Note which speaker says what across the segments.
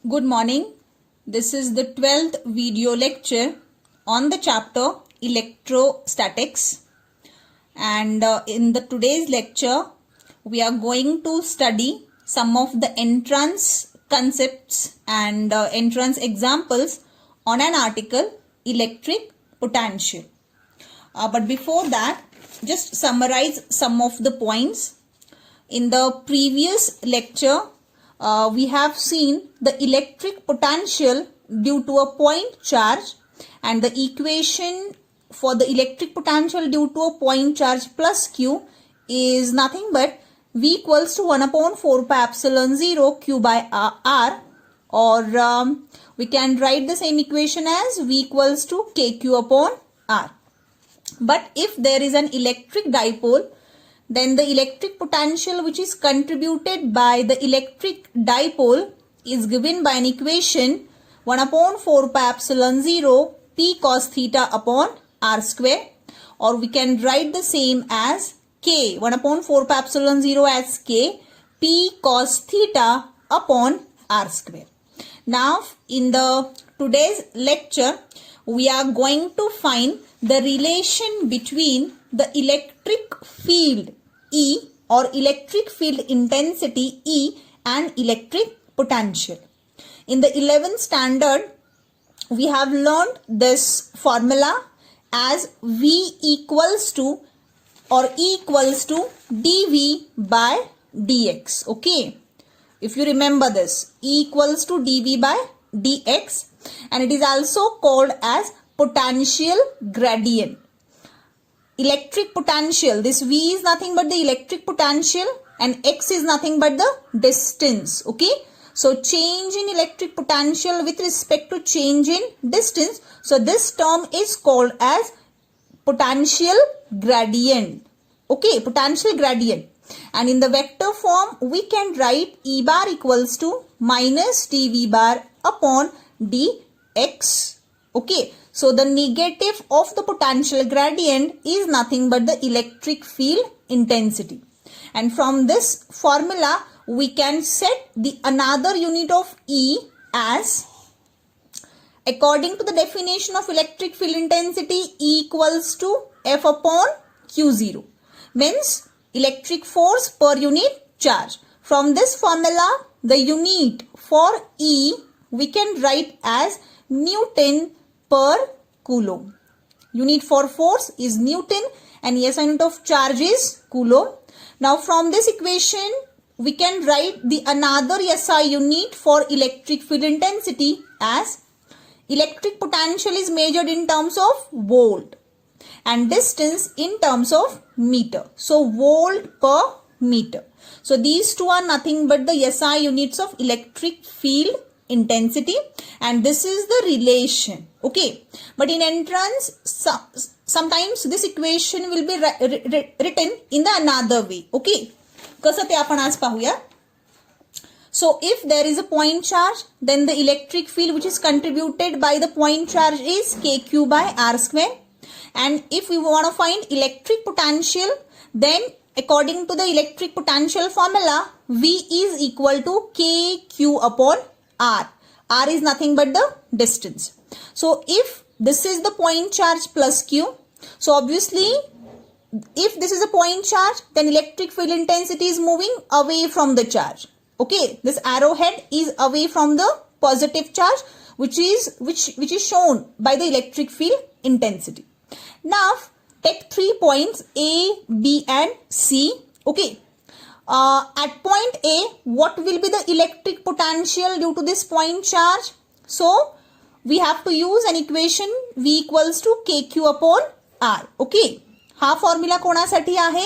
Speaker 1: Good morning. This is the 12th video lecture on the chapter electrostatics, and in the today's lecture we are going to study some of the entrance concepts and entrance examples on an article electric potential. But before that, just summarize some of the points. In the previous lecture, we have seen the electric potential due to a point charge, and the equation for the electric potential due to a point charge plus Q is nothing but V equals to 1 upon 4 pi epsilon 0 Q by R, or we can write the same equation as V equals to KQ upon R. But if there is an electric dipole, then the electric potential which is contributed by the electric dipole is given by an equation 1 upon 4 pi epsilon 0 P cos theta upon R square, or we can write the same as K 1 upon 4 pi epsilon 0 as K P cos theta upon R square. Now in the today's lecture we are going to find the relation between the electric field E or electric field intensity E and electric potential. In the 11th standard, we have learned this formula as V equals to or E equals to dV by dx. Okay, if you remember this, E equals to dV by dx, and it is also called as potential gradient. Electric potential, this V is nothing but the electric potential and X is nothing but the distance. Okay, so change in electric potential with respect to change in distance. So this term is called as potential gradient. Okay, potential gradient. And in the vector form, we can write E bar equals to minus dV bar upon dx. Okay, so the negative of the potential gradient is nothing but the electric field intensity. And from this formula, we can set the another unit of E as, according to the definition of electric field intensity, E equals to F upon Q0. Means electric force per unit charge. From this formula, the unit for E we can write as Newton per Coulomb. Unit for force is Newton and SI unit of charge is Coulomb. Now from this equation we can write the another SI unit for electric field intensity as electric potential is measured in terms of volt and distance in terms of meter. So volt per meter. So these two are nothing but the SI units of electric field intensity, and this is the relation. Okay, but in entrance sometimes this equation will be written in the another way. Okay, कसं ते आपण आज पाहूया. So if there is a point charge, then the electric field which is contributed by the point charge is KQ by R square, and if we want to find electric potential, then according to the electric potential formula, V is equal to KQ upon R. R is nothing but the distance. So if this is the point charge plus Q, so obviously if this is a point charge, then electric field intensity is moving away from the charge. Okay, this arrowhead is away from the positive charge which is shown by the electric field intensity. Now take 3 points A, B and C. Okay. At point A, what will be the electric potential due to this point charge? So we have to use an equation V equals to KQ upon R. Okay. हा formula कोणासाठी आहे?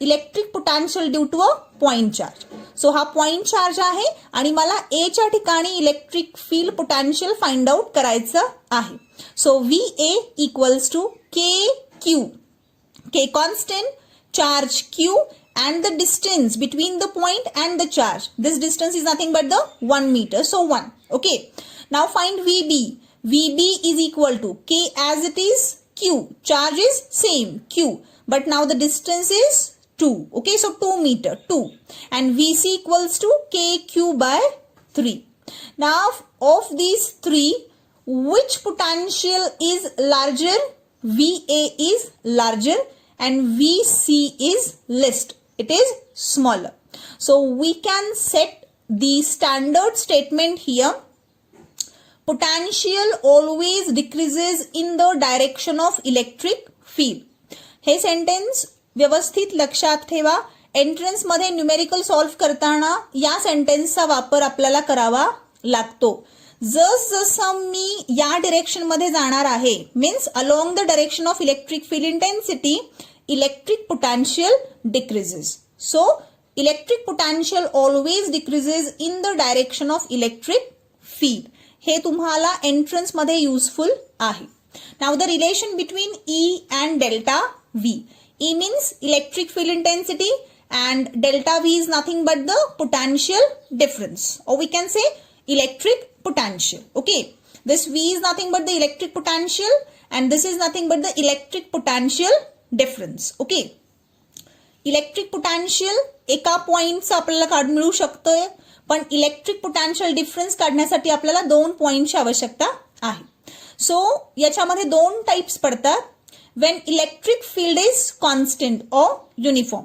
Speaker 1: Electric potential due to a point charge. So हा point charge आहे आणि मला A च्या ठिकाणी electric field potential find out करायचं आहे. So VA equals to KQ. K constant, charge Q and the distance between the point and the charge. This distance is nothing but the 1 meter. So 1. Okay. Now find VB. VB is equal to K as it is Q. Charge is same Q. But now the distance is 2. Okay. So 2 meter 2. And VC equals to KQ by 3. Now of these three, which potential is larger? VA is larger and VC is least. It is smaller. So we can set the standard statement here. Potential always decreases in the direction of electric field. हे sentence व्यवस्थित लक्षात ठेवा. Entrance मध्ये numerical solve करताना या सेंटेन्सचा वापर आपल्याला करावा लागतो. जसं मी या डिरेक्शन मध्ये जाणार आहे, means along the direction of electric field intensity, electric potential decreases. So electric potential always decreases in the direction of electric field. हे तुम्हाला एंट्रन्स मध्ये युजफुल आहे. Now the relation between E and delta V. E means electric field intensity and delta V is nothing but the potential difference, or we can say electric potential. Okay, this V is nothing but the electric potential and this is nothing but the electric potential difference. Okay, electric potential एका पॉइंटचं आपल्याला मिळू शकतोय, पण electric potential difference काढण्यासाठी आपल्याला 2 पॉइंटची आवश्यकता आहे. सो याच्यामध्ये 2 टाइप्स पडतात. when electric field is constant or uniform.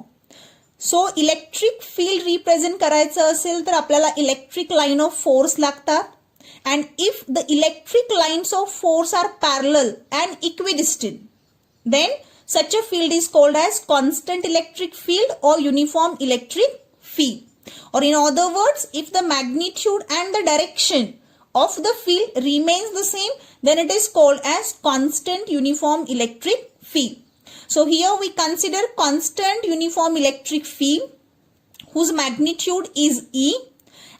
Speaker 1: So electric field represent करायचं असेल तर आपल्याला इलेक्ट्रिक लाईन ऑफ फोर्स लागतात. and if the electric lines of force are parallel and equidistant, then such a field is called as constant electric field or uniform electric field. Or in other words, if the magnitude and the direction of the field remains the same, then it is called as constant uniform electric field. So here we consider constant uniform electric field whose magnitude is E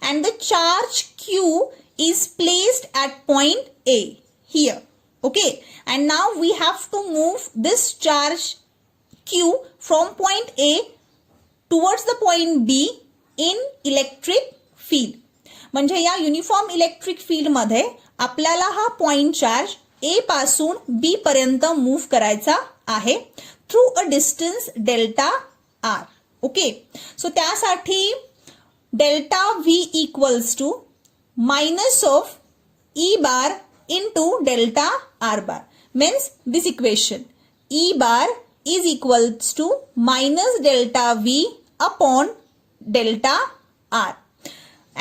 Speaker 1: and the charge Q is placed at point A here. Okay, and now we have to move this charge Q from point A towards the point B in electric field. म्हणजे या uniform electric field मध्ये आपल्याला हा point charge ए पासून B पर्यंत move करायचा आहे through a distance delta R. Okay, so त्यासाठी delta V equals to minus of E bar into delta R bar. Means this equation E bar is equals to minus delta V upon delta R.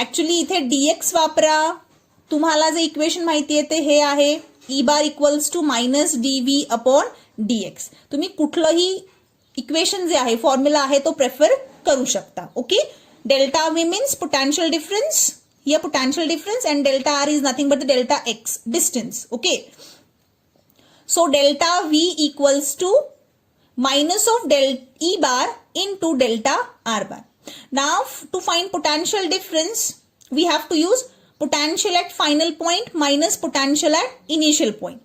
Speaker 1: Actually इथे DX वापरा. तुम्हाला जे equation माहिती आहे ते हे आहे E bar equals to minus D V upon DX. तुम्ही कुठलंही इक्वेशन जे आहे फॉर्म्युला आहे तो प्रेफर करू शकता. Okay, delta V means potential difference, here potential difference, and delta r is nothing but the delta x distance. Okay, so delta v equals to minus of del e bar into delta r bar. Now to find potential difference we have to use potential at final point minus potential at initial point.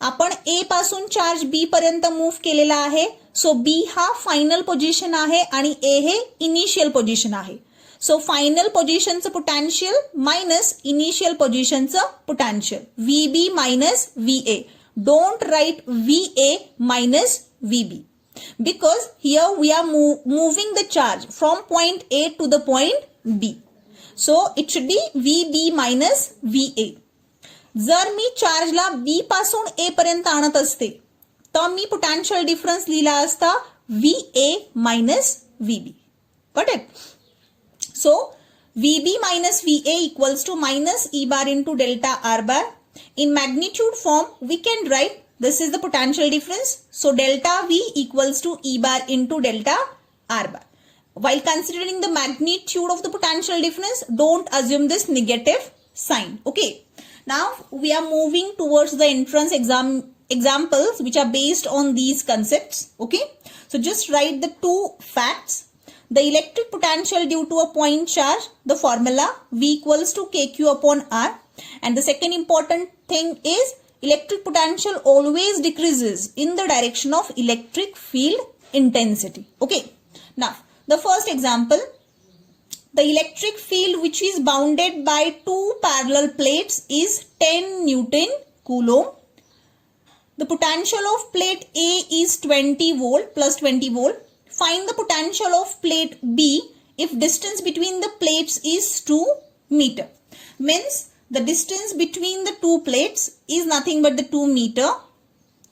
Speaker 1: आपण A पासून charge B पर्यंत move केलेला आहे. So B हा final position आहे आणि A हे initial position आहे. सो फायनल पोझिशनचं पोटेंशियल मायनस इनिशियल पोझिशनचं potential VB minus VA. Don't write VA minus VB because here we are moving the charge from point A to the point B. So it should be VB minus VA. जर मी चार्जला B पासून A पर्यंत आणत असते तर मी potential difference लिहिला असता VA minus VB. Got it? So VB minus VA equals to minus E bar into delta R bar. In magnitude form we can write this is the potential difference. So delta V equals to E bar into delta R bar. While considering the magnitude of the potential difference, don't assume this negative sign. Okay. Now we are moving towards the entrance examples which are based on these concepts. Okay. So just write the two facts. The electric potential due to a point charge, the formula V equals to KQ upon R. And the second important thing is electric potential always decreases in the direction of electric field intensity. Okay. Now, the first example, the electric field which is bounded by two parallel plates is 10 Newton Coulomb. The potential of plate A is 20 volt plus 20 volt. Find the potential of plate B if distance between the plates is 2 meter. means the distance between the two plates is nothing but the 2 meter.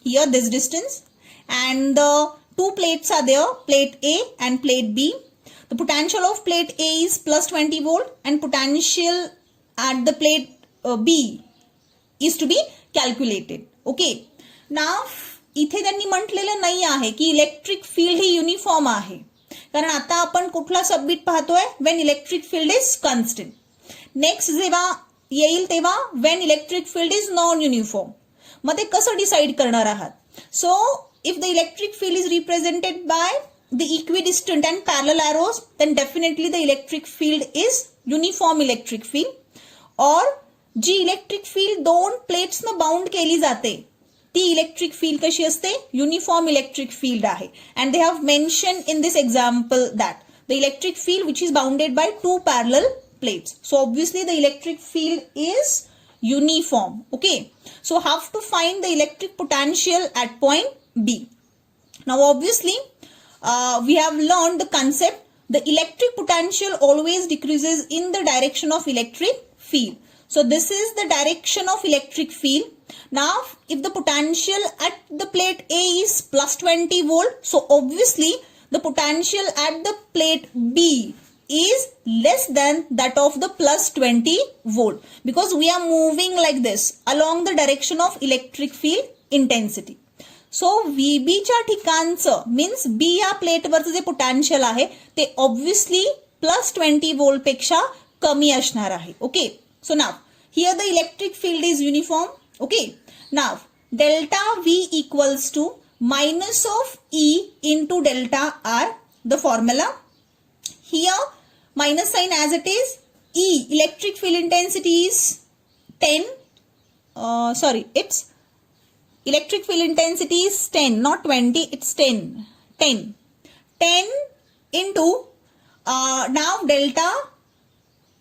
Speaker 1: Here this distance, and the two plates are there, plate A and plate B. The potential of plate A is plus 20 volt and potential at the plate B is to be calculated. Okay. Now इथे त्यांनी म्हटलेलं नाही आहे की electric field ही uniform आहे, कारण आता आपण कुठला सबमिट पाहतोय, when electric field is constant. Next जेव्हा येईल तेव्हा when electric field is non uniform. मग ते कसं डिसाइड करणार आहात? So if the electric field is represented by the equidistant and parallel arrows, then definitely the electric field is uniform electric field. or जी electric field दोन plates न bound केली जाते ती इलेक्ट्रिक फील्ड कशी असते? युनिफॉर्म इलेक्ट्रिक फील्ड आहे. And they have mention in this example that the electric field which is bounded by two parallel plates. So obviously the electric field is uniform. Okay, so have to find the electric potential at point B. Now obviously we have learned the concept, the electric potential always decreases in the direction of electric field. So this is the direction of electric field. Now if the potential at the plate A is plus 20 volt, so obviously the potential at the plate B is less than that of the plus 20 volt, because we are moving like this along the direction of electric field intensity. सो VBच्या ठिकाणचं means B या प्लेटवरचं जे potential आहे ते obviously plus 20 volt पेक्षा कमी असणार आहे. Okay, so now here the electric field is uniform. Okay, now delta V equals to minus of E into delta R. The formula here minus sign as it is. E electric field intensity is 10. It's electric field intensity is 10, not 20. It's 10. 10 into now delta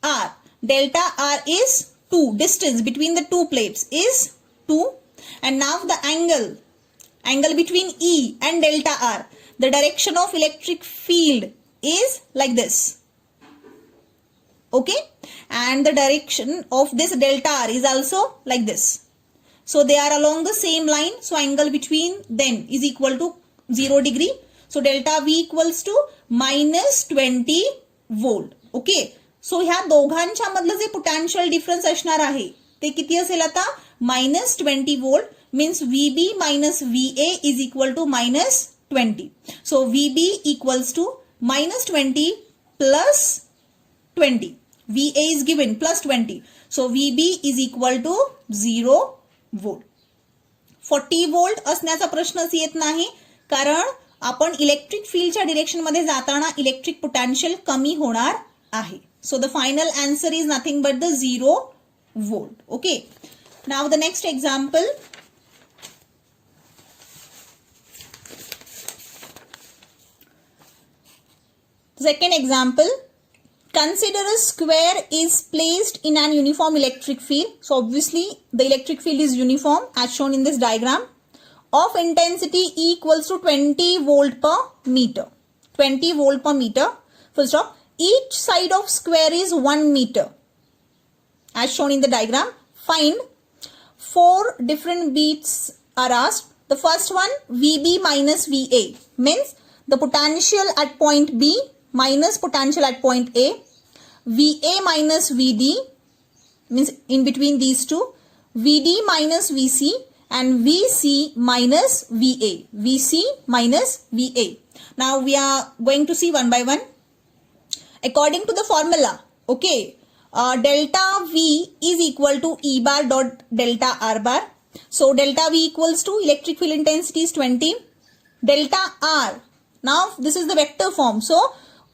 Speaker 1: R. Delta R is 2. Distance between the two plates is 2. And now the angle between E and delta R. The direction of electric field is like this. Okay, and the direction of this delta R is also like this. So they are along the same line. So angle between them is equal to 0 degree. So delta V equals to minus 20 volt. Okay, so ह्या दोघांच्या मधलं जे potential difference असणार आहे ते किती असेल आता? minus 20 volt means VB minus VA is equal to minus 20. So VB equals to minus 20 plus 20. VA is given plus 20. So VB is equal to 0 volt. 40 volt असण्याचा प्रश्नच येत नाही, कारण आपण इलेक्ट्रिक फील्डच्या डिरेक्शन मध्ये जाताना इलेक्ट्रिक पोटेन्शियल कमी होणार आहे. So the final answer is nothing but the 0 volt. Okay, now the next example. Second example, consider a square is placed in an uniform electric field. So obviously the electric field is uniform as shown in this diagram, of intensity E equals to 20 volt per meter. 20 volt per meter, full stop. Each side of square is 1 meter as shown in the diagram. Find 4 different beats are asked. The first one, VB minus VA, means the potential at point B minus potential at point A. VA minus VD means in between these two. VD minus VC and VC minus VA. VC minus VA. Now we are going to see one by one. According to the formula, okay, delta V is equal to E bar dot delta R bar. So delta V equals to electric field intensity is 20. Delta R. Now this is the vector form. So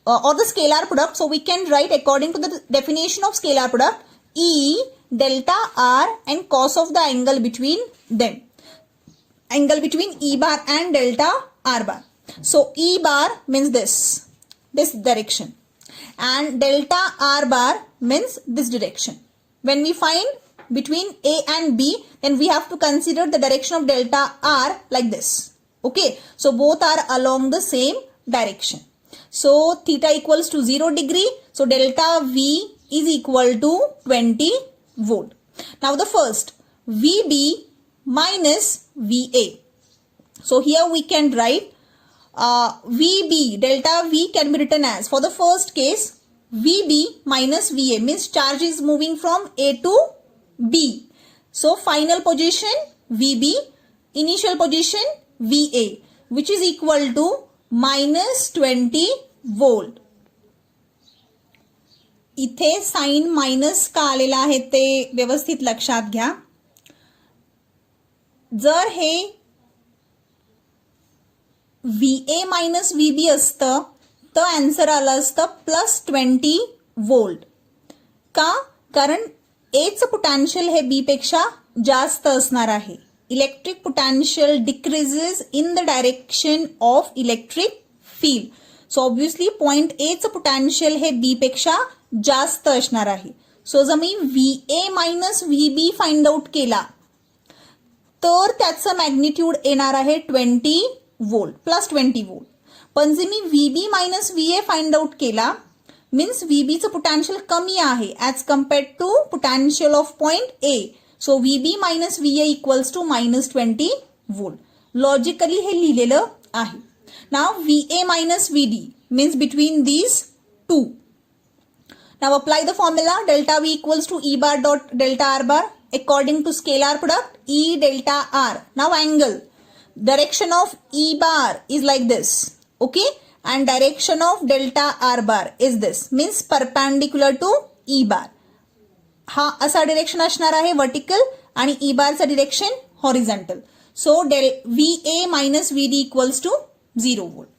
Speaker 1: or the scalar product. So we can write according to the definition of scalar product, E delta R and cos of the angle between them. Angle between E bar and delta R bar. So E bar means this direction, and delta R bar means this direction. When we find between A and B, then we have to consider the direction of delta R like this. Okay, so both are along the same direction. So theta equals to 0 degree. So delta V is equal to 20 volt. Now the first, VB minus VA. So here we can write VB, delta V can be written as, for the first case, VB minus VA means charge is moving from A to B. So final position VB, initial position VA, which is equal to minus 20 volt. इथे sign minus का आलेला आहे ते व्यवस्थित लक्षात घ्या. जर हे VA minus VB असतं तर आन्सर आलं असतं +20 वोल्ट. का? कारण Aचं पोटेन्शियल हे B पेक्षा जास्त असणार आहे. Electric potential decreases in the direction of electric field. So obviously point A चं पोटेन्शियल हे B पेक्षा जास्त असणार आहे. सो जर मी VA minus VB find out केला तर त्याचं मॅग्निट्यूड येणार आहे 20 वोल्ट, +20 वोल्ट. पण जर मी VB minus VA find out केला मीन्स VBचं पोटेन्शियल कमी आहे as compared to potential of point A. So VB minus VA equals to -20 volt. Logically हे लिहिलेलं आहे. Now VA minus VD means between these two. Now apply the formula delta V equals to E bar dot delta R bar according to scalar product E delta R. Now angle. Direction of E bar is like this. Okay. And direction of delta R bar is this. Means perpendicular to E bar. हा असा direction असणार आहे vertical आणि E bar चा direction horizontal. So del VA minus VD equals to 0 volt.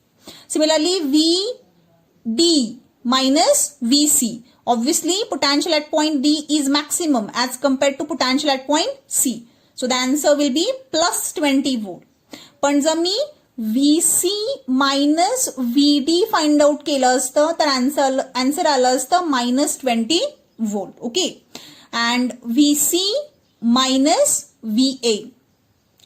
Speaker 1: Similarly VD minus VC. Obviously, potential at point D is maximum as compared to potential at point C. So the answer will be +20 volt. पण जर मी VC minus VD find out केलं असतं तर answer आलं असतं -20 volt. Okay. And VC minus VA.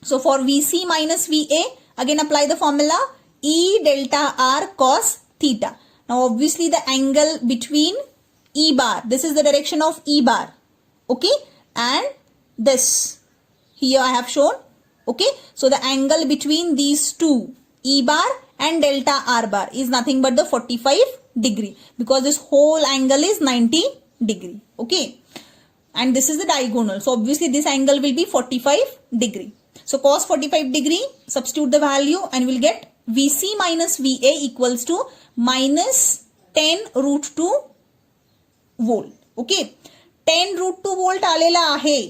Speaker 1: So for VC minus VA, again apply the formula E delta R cos theta. Now obviously the angle between E bar, this is the direction of E bar, okay, and this here I have shown, okay. So the angle between these two E bar and delta R bar is nothing but the 45 degree because this whole angle is 90 degree, okay, and this is the diagonal. So obviously this angle will be 45 degree. So cos 45 degree, substitute the value and we'll get VC minus VA equals to -10√2 volt. Okay. 10√2 volt आलेला आहे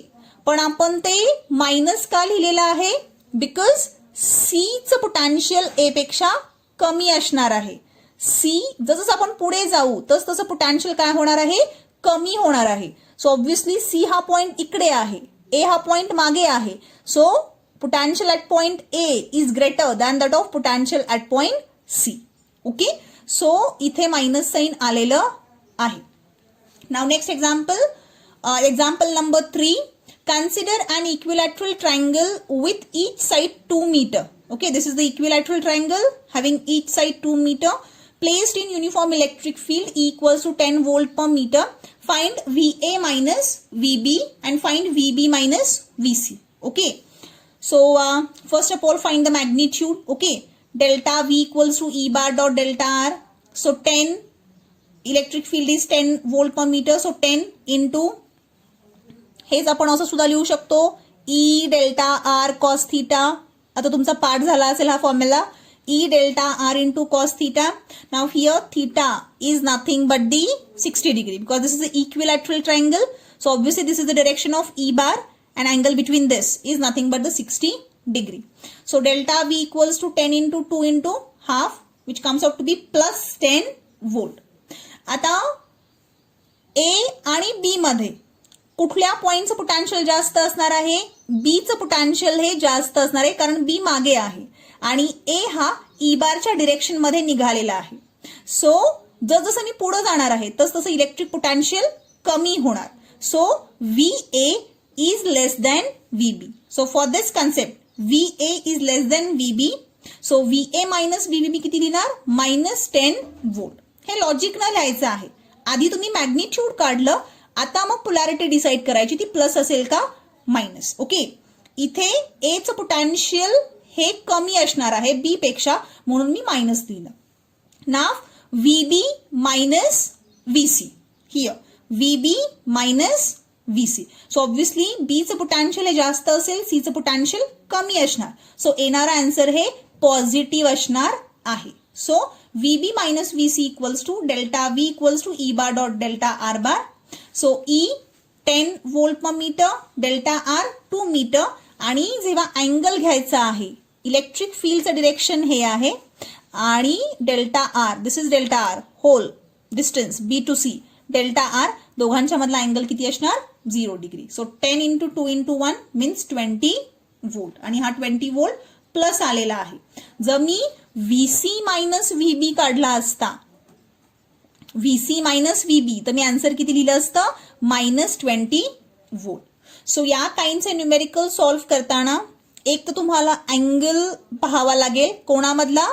Speaker 1: पण आपण ते minus का लिहिलेलं आहे? Because C चं potential A पेक्षा कमी असणार आहे. C जसं आपण पुढे जाऊ तसं पोटेन्शियल काय होणार आहे? कमी होणार आहे. सो ऑब्व्हियसली C हा पॉइंट इकडे आहे, A हा पॉइंट मागे आहे. So potential at point A is greater than that of potential at point C. Okay. So इथे मायनस साइन आलेलं आहे. Now next example, example number 3. Consider an equilateral triangle with each side 2 meter. Okay, this is the equilateral triangle having each side 2 meter placed in uniform electric field E equals to 10 volt per meter. Find VA minus VB and find VB minus VC. Okay, so first of all find the magnitude. Okay, delta V equals to E bar dot delta R. So 10. Electric field is 10 volt per metre. So 10 into हेच आपण असं सुद्धा लिहू शकतो E delta R cos theta. आता तुमचा पाठ झाला असेल हा formula. E delta R into cos theta. Now here theta is nothing but the 60 degree because this is the equilateral triangle. So obviously this is the direction of E bar and angle between this is nothing but the 60 degree. So delta V equals to 10 into 2 into half which comes out to be +10 volt. आता A आणि B मध्ये कुठल्या पॉइंटचं potential जास्त असणार आहे? B चं potential हे जास्त असणार आहे कारण B मागे आहे आणि A हा E बारच्या डिरेक्शन मध्ये निघालेला आहे. सो जसं मी पुढे जाणार आहे तसं इलेक्ट्रिक पोटेन्शियल कमी होणार. सो VA is less than VB. So for this concept VA is less than VB. So VA minus VB किती लिहिणार? -10 volt. हे लॉजिक न लिहायचं आहे. आधी तुम्ही मॅग्निट्यूड काढलं, आता मग पोलॅरिटी डिसाईड करायची, ती प्लस असेल का मायनस. ओके, इथे एचं पोटॅन्शियल हे कमी असणार आहे बी पेक्षा, म्हणून मी मायनस दिलं. Now VB minus VC here, VB minus VC. So obviously बीचं पोटॅन्शियल हे जास्त असेल, सीचं पोटॅन्शियल कमी असणार. सो येणारा आन्सर हे पॉझिटिव्ह असणार आहे. So VB minus VC equals to delta V equals to E bar dot delta R bar. So E 10 volt per metre, delta R 2 metre. आणि जेव्हा अँगल घ्यायचा आहे, इलेक्ट्रिक फील्डचं डिरेक्शन हे आहे, आणि delta R, this is delta R whole distance B to C, delta R दोघांच्या मधला angle किती असणार 0 degree. So 10 into 2 into 1 means 20 volt, आणि हा 20 वोल्ट प्लस आलेला आहे. जर मी व्हीसी मायनस व्हीबी काढला असता, व्हीसी मायनस व्हीबी, तर मी आन्सर किती लिहिलं असतं -20 वोल्ट. सो या काइंडचे न्यूमेरिकल सॉल्व्ह करताना एक तर तुम्हाला अँगल पाहावा लागेल, कोणामधला,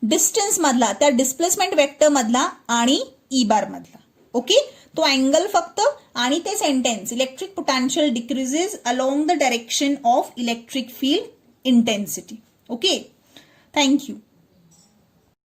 Speaker 1: डिस्टन्स मधला, त्या डिस्प्लेसमेंट वेक्टर मधला आणि ई बार मधला. ओके, तो अँगल फक्त, आणि ते sentence, electric potential decreases along the direction of electric field intensity. Okay, thank you.